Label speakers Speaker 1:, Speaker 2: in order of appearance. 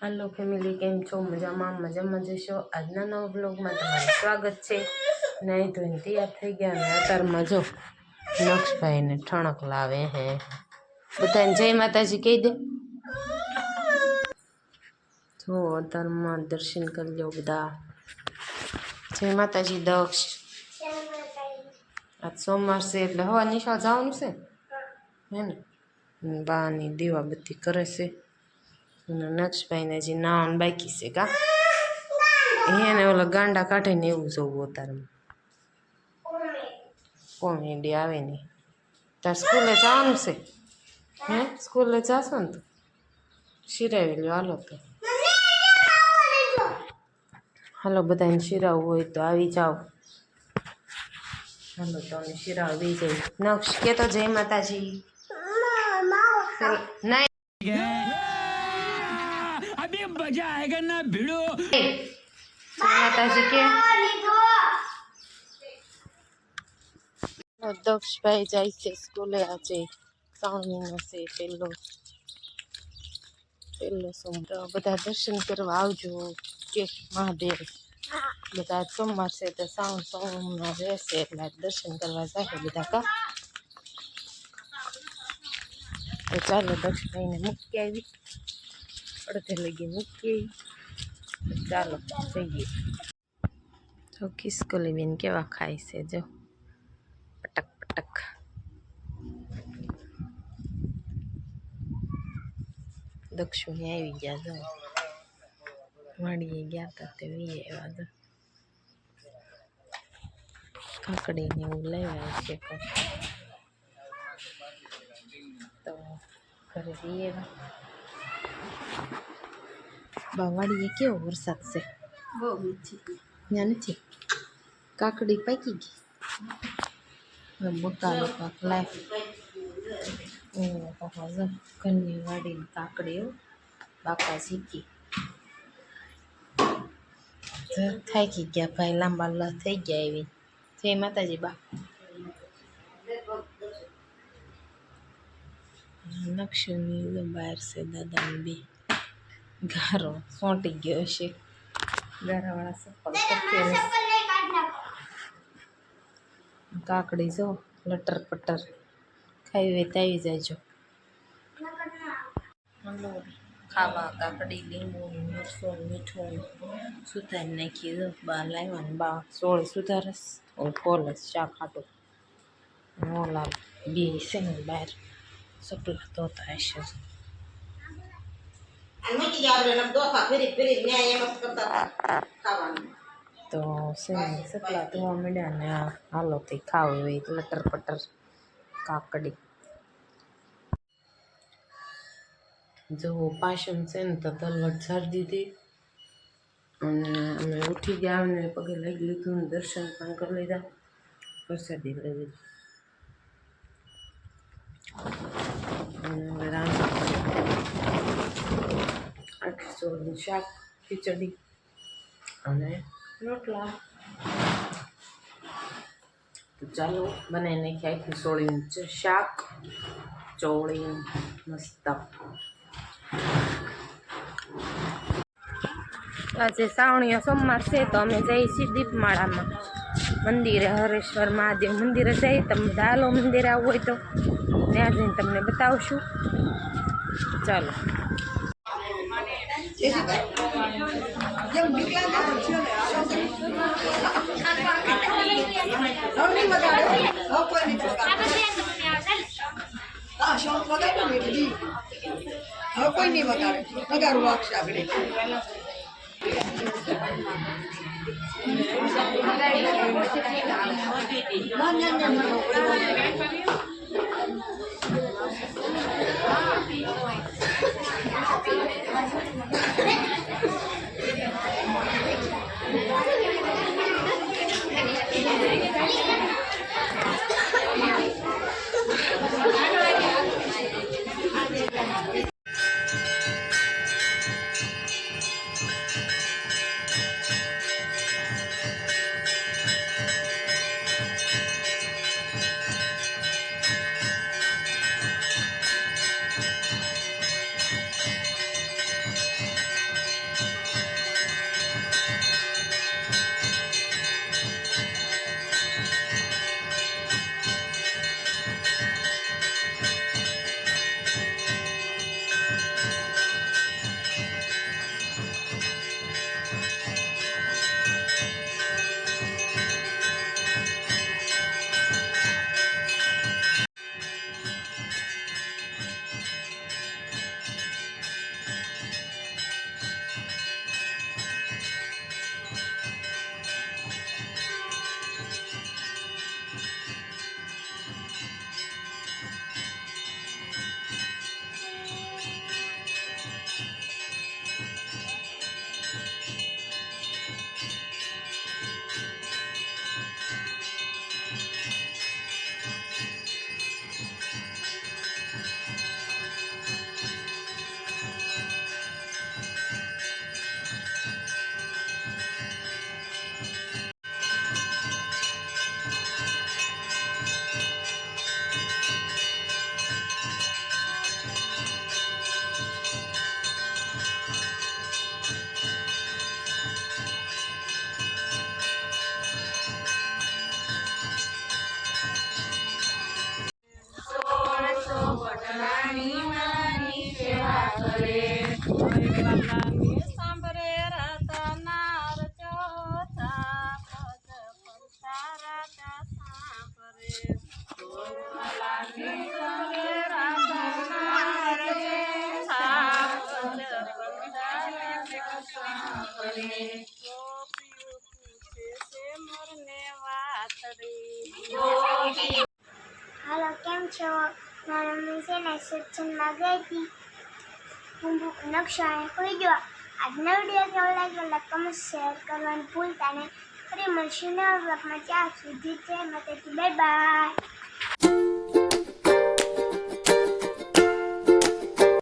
Speaker 1: Hello family, केम छो? मजाમાં जशो। આજના નવા બ્લોગમાં તમારું સ્વાગત છે। નહીં તો તૈયાર થઈ ગયા ને અત્યારમાં જો નક્ષભાઈને ઠણક લાવે હે। બધાને જય માતાજી કહી દે। જો અત્યારમાં દર્શન કરી લો બધા। જય માતાજી દક્ષ। આજ સોમવાર છે એટલે હવા નિશાળ જવાનું છે હે ને। બાની દીવાબત્તી કરે છે। નક્ષભાઈને હજી નાવાનું બાકી છે કા એને ઓલા ગાંડા કાઢે ને એવું જોવું અત્યારમાં કોમેડી આવે ને। તાર સ્કૂલે જવાનું છે હે? સ્કૂલે જાશો ને તો શિરાવી લ્યો। હાલો તો હાલો, બધાને શિરાવવું હોય તો આવી જાઓ। હાલો તો અમે શિરાવ બી જઈએ। નક્ષ કે તો જય માતાજી। નહીં अभी मजा आएगा ना भिड़ो। माताजी के दक्षभाई जाए से स्कूले। आज श्रावण महीनो से पहलो सोमवार। बधा दर्शन करवा आवजो के महादेव। बधा सोमवार से तो श्रावण सोमवार रहशे એટલે દર્શન કરવા જાય બધા કા। તો ચાલો દક્ષભાઈને મૂકી આવી। અડધે લગી મૂકી ચાલો જઈએ। તો ખિસકોલી બેન કેવા ખાય છે જો પટક પટક। દક્ષુને આવી ગયા જો વાડીએ ગયા હતા તે વી આવ્યા જો કાકડીને એવું લેવાય છે તો ઘરે વી આવ્યા। બાવાડીએ કેવો વરસાદ છે? બહુ મીઠી ત્યાં નથી કાકડી પાકી ગઈ। બકાલો પાક લાય ઘરની વાડીની કાકડીઓ બાપા શીખી થાકી ગયા ભાઈ। લાંબા થઈ ગયા એવી। જય માતાજી બા। નક્ષની બહાર છે દાદાની બે ગારો સોંટી ગયો છે। ગારાવાળા સફળ કાકડી જો લટર પટર ખાઈ હોય તો આવી જાયજો। ખાવા કાકડી લીંબુ મરચું મીઠું સુધારી નાખી દો। બા લાવ્યા ને બા સોળ સુધારસ ખોલસ શાક ખાટું ઓલા બે છે ને બહાર સપલા ધોતા હશે। તો સપલા ધોવા માંડ્યા ને હાલો તે ખાવ હોય લટર પટર કાકડી। જો પાશન છે ને તો તલવટ ઝાડી દીધી અને અમે ઉઠી ગયા ને પગે લઈ લીધું ને દર્શન પણ કરી લીધા। પ્રસાદી લઈ લીધી અને આખી સોળનું શાક ખીચડી અને રોટલા। તો ચાલો બનાવી નાખી આખી સોળીનું શાક ચોળી મસ્ત। આજે શ્રાવણીય સોમવાર છે તો અમે જઈએ છીએ દીપમાળામાં મંદિરે। હરેશ્વર મહાદેવ મંદિરે જઈએ। તમે દાલો મંદિરે આવવું હોય તો ત્યાં જઈને તમને બતાવશું। ચાલો
Speaker 2: કોઈ નહીં બતાવે વધારું વાગશે આપણે।
Speaker 1: પટરાણી માની સેવા કરે વાલાને સાંભળે રાતા નાર ચોથા પદ પંતા રાતા સાંભળે વાલાને સાંભળે રાતા નાર ચોથા પદ પંતા રાતા સાંભળે ગોપીઓ પૂછે છે મોરને વાતડી
Speaker 3: હાલો, કેમ છો? મારા મમ્મી છે ને સત્સંગમાં ગઈ હતી. હું નકશાએ હોઈ ગયો. આજનો વિડીયો કેવો લાગ્યો કમેન્ટ શેર કરવાનું ભૂલતા નહીં. ફરી મળશું નવા બ્લોગમાં. ત્યાં સુધી જય માતાજી, બાય બાય.